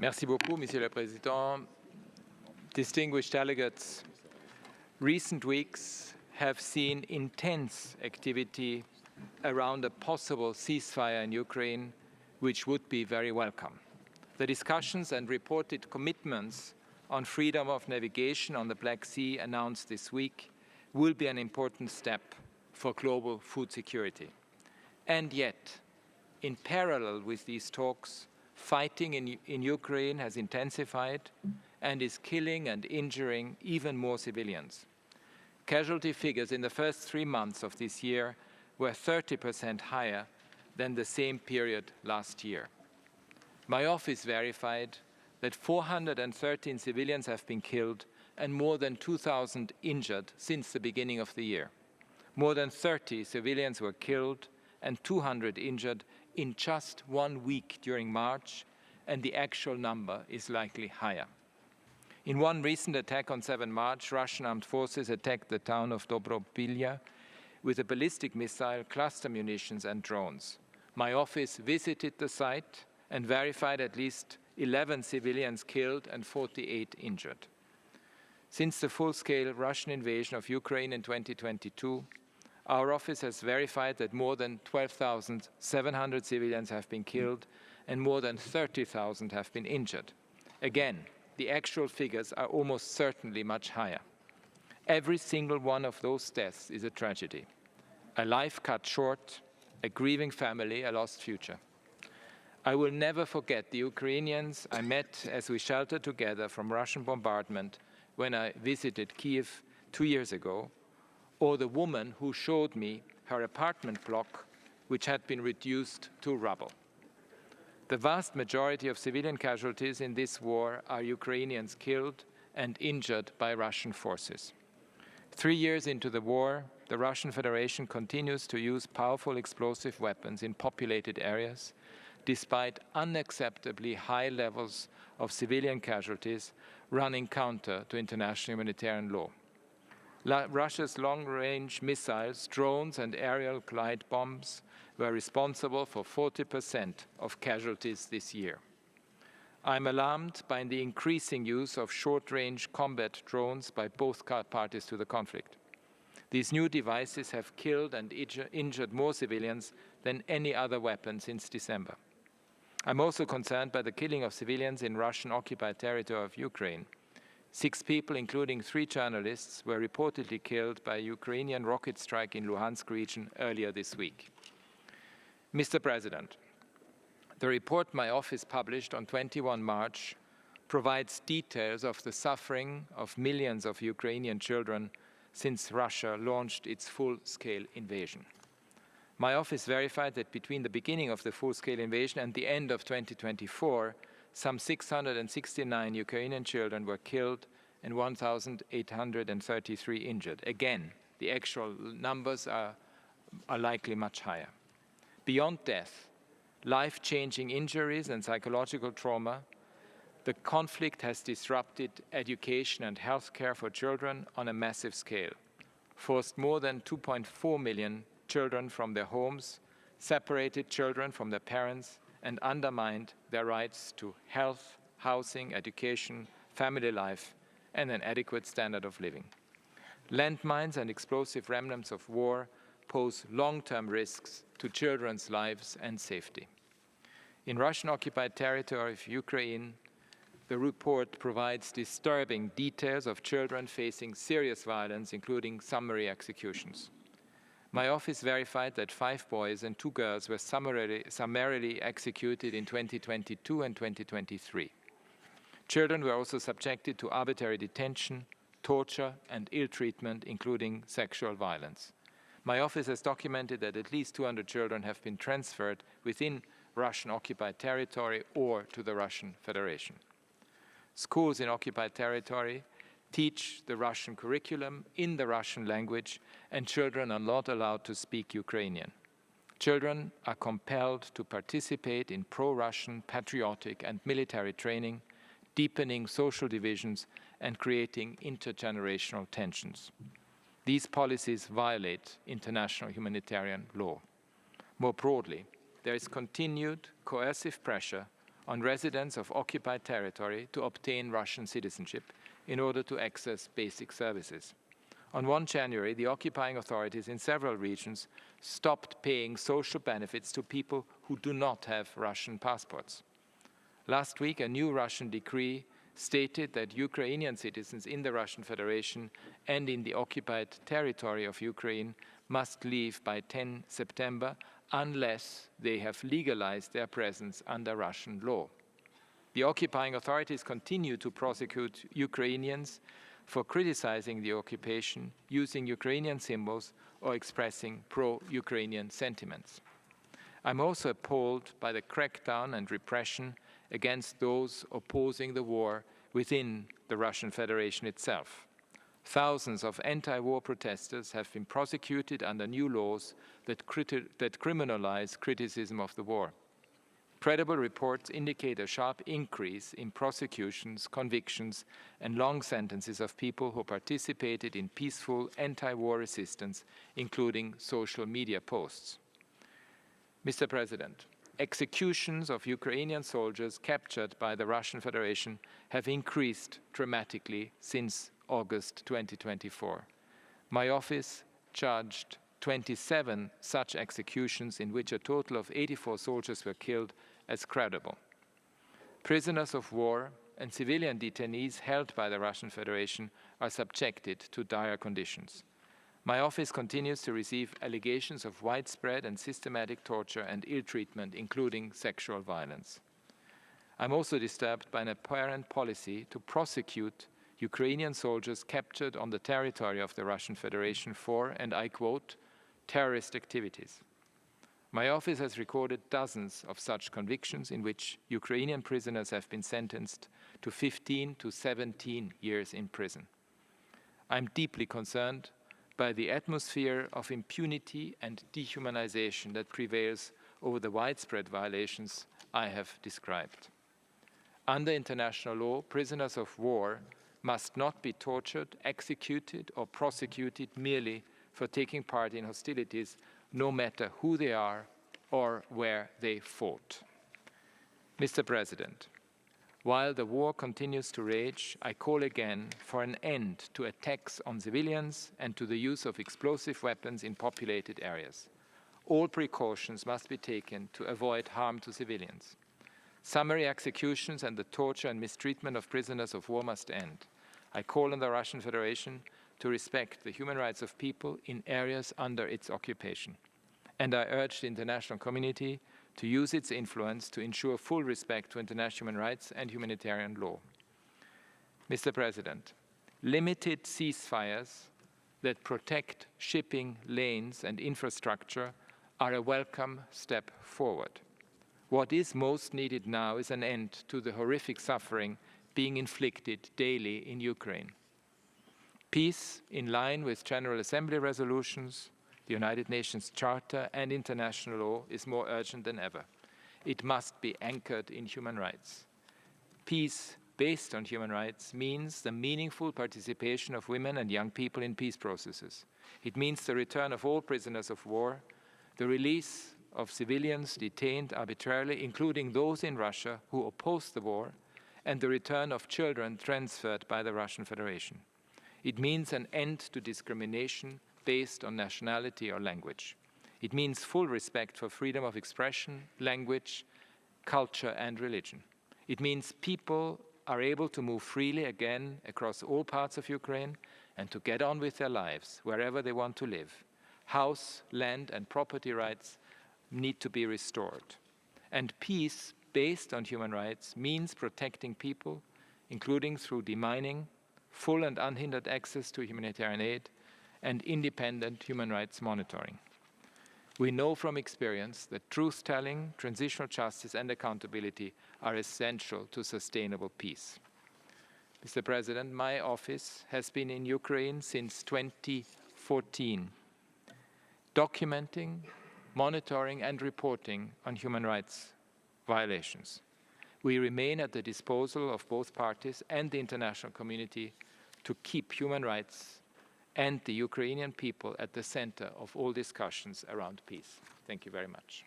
Merci beaucoup, Monsieur le Président. Distinguished delegates, recent weeks have seen intense activity around a possible ceasefire in Ukraine, which would be very welcome. The discussions and reported commitments on freedom of navigation on the Black Sea announced this week will be an important step for global food security. And yet, in parallel with these talks, fighting in Ukraine has intensified and is killing and injuring even more civilians. Casualty figures in the first 3 months of this year were 30% higher than the same period last year. My office verified that 413 civilians have been killed and more than 2,000 injured since the beginning of the year. More than 30 civilians were killed and 200 injured in just 1 week during March, and the actual number is likely higher. In one recent attack on 7 March, Russian armed forces attacked the town of Dobropilya with a ballistic missile, cluster munitions and drones. My office visited the site and verified at least 11 civilians killed and 48 injured. Since the full-scale Russian invasion of Ukraine in 2022, our office has verified that more than 12,700 civilians have been killed and more than 30,000 have been injured. Again, the actual figures are almost certainly much higher. Every single one of those deaths is a tragedy. A life cut short, a grieving family, a lost future. I will never forget the Ukrainians I met as we sheltered together from Russian bombardment when I visited Kyiv 2 years ago, or the woman who showed me her apartment block, which had been reduced to rubble. The vast majority of civilian casualties in this war are Ukrainians killed and injured by Russian forces. 3 years into the war, the Russian Federation continues to use powerful explosive weapons in populated areas, despite unacceptably high levels of civilian casualties running counter to international humanitarian law. Russia's long-range missiles, drones and aerial glide bombs were responsible for 40% of casualties this year. I'm alarmed by the increasing use of short-range combat drones by both parties to the conflict. These new devices have killed and injured more civilians than any other weapon since December. I'm also concerned by the killing of civilians in Russian-occupied territory of Ukraine. 6 people, including 3 journalists, were reportedly killed by a Ukrainian rocket strike in Luhansk region earlier this week. Mr. President, the report my office published on 21 March provides details of the suffering of millions of Ukrainian children since Russia launched its full-scale invasion. My office verified that between the beginning of the full-scale invasion and the end of 2024, some 669 Ukrainian children were killed and 1,833 injured. Again, the actual numbers are likely much higher. Beyond death, life-changing injuries and psychological trauma, the conflict has disrupted education and healthcare for children on a massive scale, forced more than 2.4 million children from their homes, separated children from their parents, and undermined their rights to health, housing, education, family life, and an adequate standard of living. Landmines and explosive remnants of war pose long-term risks to children's lives and safety. In Russian-occupied territory of Ukraine, the report provides disturbing details of children facing serious violence, including summary executions. My office verified that 5 boys and 2 girls were summarily executed in 2022 and 2023. Children were also subjected to arbitrary detention, torture, and ill treatment, including sexual violence. My office has documented that at least 200 children have been transferred within Russian-occupied territory or to the Russian Federation. Schools in occupied territory teach the Russian curriculum in the Russian language, and children are not allowed to speak Ukrainian. Children are compelled to participate in pro-Russian, patriotic, and military training, deepening social divisions and creating intergenerational tensions. These policies violate international humanitarian law. More broadly, there is continued coercive pressure on residents of occupied territory to obtain Russian citizenship in order to access basic services. On 1 January, the occupying authorities in several regions stopped paying social benefits to people who do not have Russian passports. Last week, a new Russian decree stated that Ukrainian citizens in the Russian Federation and in the occupied territory of Ukraine must leave by 10 September unless they have legalized their presence under Russian law. The occupying authorities continue to prosecute Ukrainians for criticizing the occupation, using Ukrainian symbols, or expressing pro-Ukrainian sentiments. I'm also appalled by the crackdown and repression against those opposing the war within the Russian Federation itself. Thousands of anti-war protesters have been prosecuted under new laws that criminalize criticism of the war. Credible reports indicate a sharp increase in prosecutions, convictions, and long sentences of people who participated in peaceful anti-war resistance, including social media posts. Mr. President, executions of Ukrainian soldiers captured by the Russian Federation have increased dramatically since August 2024. My office charged 27 such executions in which a total of 84 soldiers were killed as credible. Prisoners of war and civilian detainees held by the Russian Federation are subjected to dire conditions. My office continues to receive allegations of widespread and systematic torture and ill treatment, including sexual violence. I'm also disturbed by an apparent policy to prosecute Ukrainian soldiers captured on the territory of the Russian Federation for, and I quote, terrorist activities. My office has recorded dozens of such convictions in which Ukrainian prisoners have been sentenced to 15 to 17 years in prison. I'm deeply concerned by the atmosphere of impunity and dehumanization that prevails over the widespread violations I have described. Under international law, prisoners of war must not be tortured, executed, or prosecuted merely for taking part in hostilities, no matter who they are or where they fought. Mr. President, while the war continues to rage, I call again for an end to attacks on civilians and to the use of explosive weapons in populated areas. All precautions must be taken to avoid harm to civilians. Summary executions and the torture and mistreatment of prisoners of war must end. I call on the Russian Federation to respect the human rights of people in areas under its occupation. And I urge the international community to use its influence to ensure full respect to international human rights and humanitarian law. Mr. President, limited ceasefires that protect shipping lanes and infrastructure are a welcome step forward. What is most needed now is an end to the horrific suffering being inflicted daily in Ukraine. Peace, in line with General Assembly resolutions, the United Nations Charter, and international law, is more urgent than ever. It must be anchored in human rights. Peace based on human rights means the meaningful participation of women and young people in peace processes. It means the return of all prisoners of war, the release of civilians detained arbitrarily, including those in Russia who oppose the war, and the return of children transferred by the Russian Federation. It means an end to discrimination based on nationality or language. It means full respect for freedom of expression, language, culture, and religion. It means people are able to move freely again across all parts of Ukraine and to get on with their lives wherever they want to live. House, land, and property rights need to be restored. And peace based on human rights means protecting people, including through demining, full and unhindered access to humanitarian aid, and independent human rights monitoring. We know from experience that truth-telling, transitional justice, and accountability are essential to sustainable peace. Mr. President, my office has been in Ukraine since 2014, documenting, monitoring, and reporting on human rights violations. We remain at the disposal of both parties and the international community to keep human rights and the Ukrainian people at the center of all discussions around peace. Thank you very much.